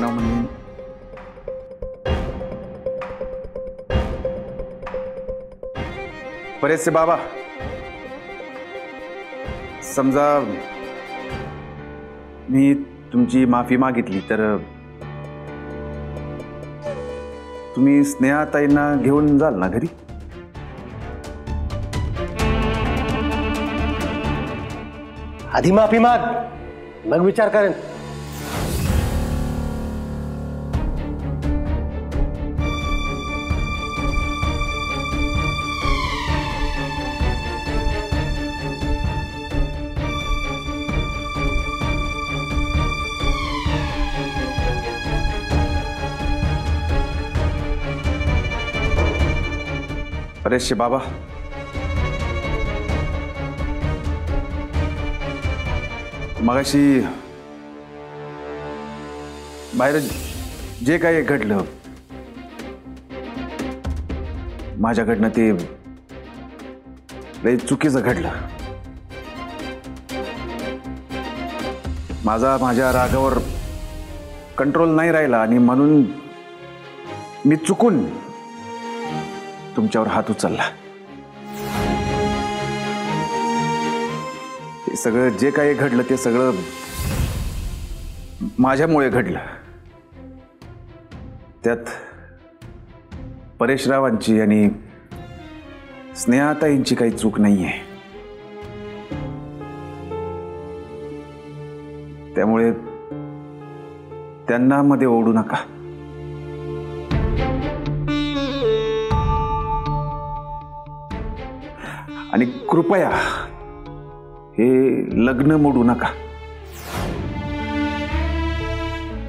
नाव म्हणून बरेचसे बाबा, समजा मी तुमची माफी मागितली तर तुम्ही स्नेहाताईंना घेऊन जाल ना घरी? आधी माफी माग, मग विचार करेन. बरेचसे बाबा, मगाशी बाहेर जे काही घडलं माझ्याकडनं ते लय चुकीचं घडलं. माझ्या रागावर कंट्रोल नाही राहिला आणि म्हणून मी चुकून तुमच्यावर हात उचलला. हे सगळं जे काही घडलं ते सगळं माझ्यामुळे घडलं. त्यात परेशरावांची आणि स्नेहाताईंची काही चूक नाहीये. त्यामुळे त्यांना मध्ये ओढू नका. आणि कृपया हे लग्न मोडू नका.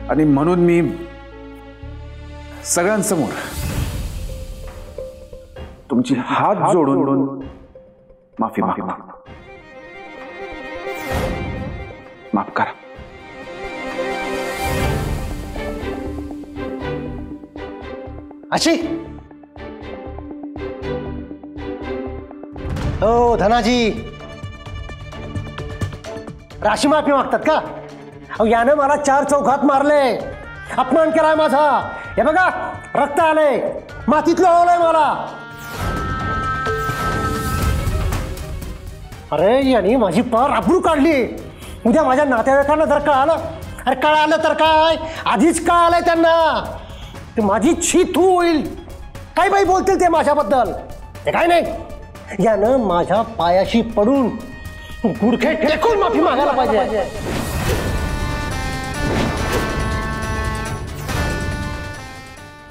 आणि म्हणून मी सगळ्यांसमोर तुमची हात जोडून माफी मागतो. माफ करा. अशी हो धनाजी, राशी माफी मागतात का? अहो यानं मला 4 चौघात मारले, अपमान केलाय माझा. हे बघा रक्त आलंय, मातीत लोळवलंय मला. अरे याने माझी पार आबरू काढली. उद्या माझ्या नातेवाईकांना जर कळालं, अरे कळालं तर काय, आधीच कळालंय त्यांना, ते माझी छी थू होईल. काय बाई बोलतील ते माझ्याबद्दल, ते काय नाही. यानं माझ्या पायाशी पडून गुडघे टेकून माफी मागायला पाहिजे.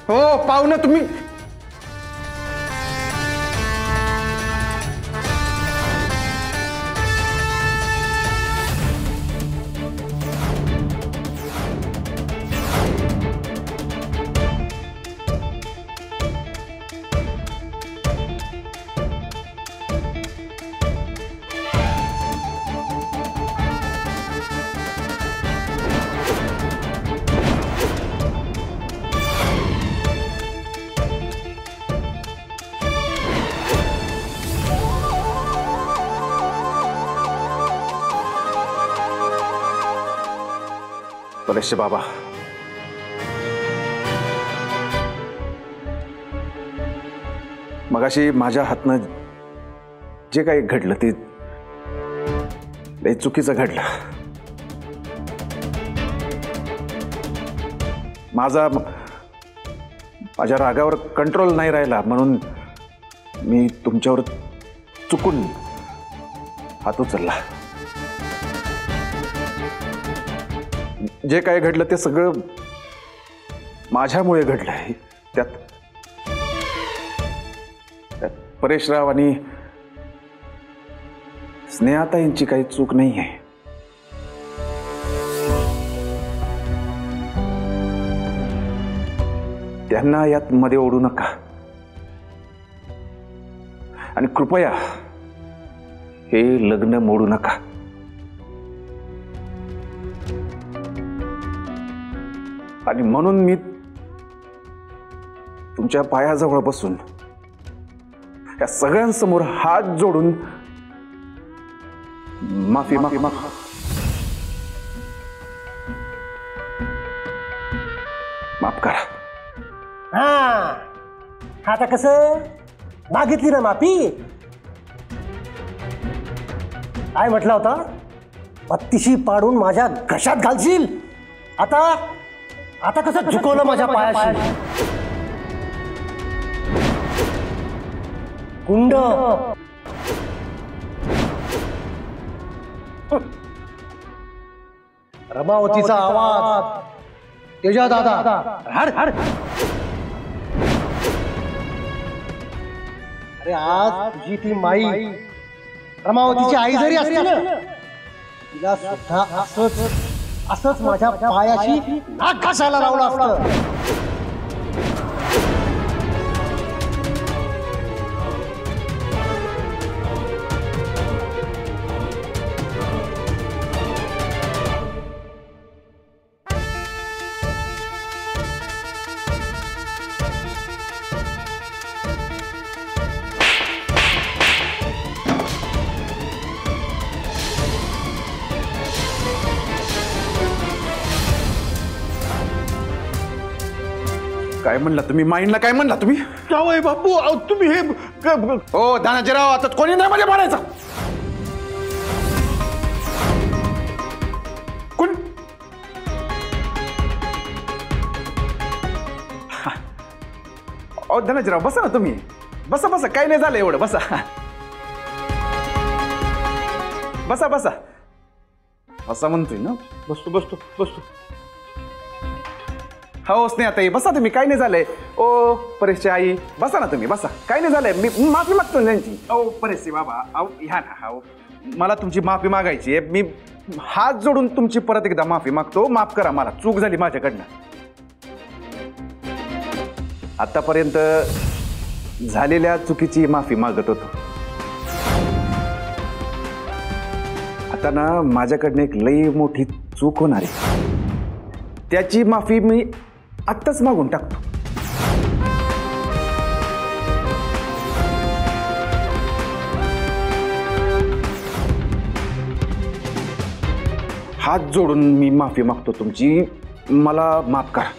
हो पाहुणं तुम्ही बरेचसे बाबा, मगाशी माझ्या हातनं जे काही घडलं ते लय चुकीचं घडलं. माझ्या रागावर कंट्रोल नाही राहिला म्हणून मी तुमच्यावर चुकून हात उचलला. जे काय घडलं ते सगळं माझ्यामुळे घडलंय. त्यात परेशराव आणि स्नेहाताईंची काही चूक नाही आहे. त्यांना यात मध्ये ओढू नका. आणि कृपया हे लग्न मोडू नका. आणि म्हणून मी तुमच्या पायाजवळ बसून या सगळ्यांसमोर हात जोडून माफी माफी माफ. माफ करा. हा आता कसं मागितली ना माफी. काय म्हटलं होता, बत्तीशी पाडून माझ्या घशात घालशील. आता आता कसं झुकवलं माझ्या पायाशी. गुंड रमावतीचा आवाज. तेजा दादा हर हर. अरे आज तुझी ती माई रमावतीची आई जरी असली ना, तिला सुद्धा असंच माझ्या पायाशी नाक घासायला लावलं असतं. काय म्हणला तुम्ही? माईंडला काय म्हणला तुम्ही? जावई बापू, तुम्ही हे हो धनाजीराव, आता कोणी नाही मध्ये मारायचं. कोण? धनाजीराव बसा ना तुम्ही. बसा बसा, काय नाही झालं एवढं. बसा बसा बसा बसा म्हणतोय ना. बसतो बसतो बसतो. हो स्नेहाताई बसा तुम्ही, काय नाही झालंय. ओ परेशची आई बसा ना तुम्ही, बसा. काय नाही झालंय, मी माफी मागतो ना त्यांची. ओ परेशची बाबा, अहो ह्या ना. हो मला तुमची माफी मागायची आहे. मी हात जोडून तुमची परत एकदा माफी मागतो. माफ करा, मला चूक झाली माझ्याकडनं. आतापर्यंत झालेल्या चुकीची माफी मागत होतो. आता ना माझ्याकडनं एक लई मोठी चूक होणार आहे. त्याची माफी मी आत्ताच मागून टाकतो. हात जोडून मी माफी मागतो तुमची. मला माफ करा.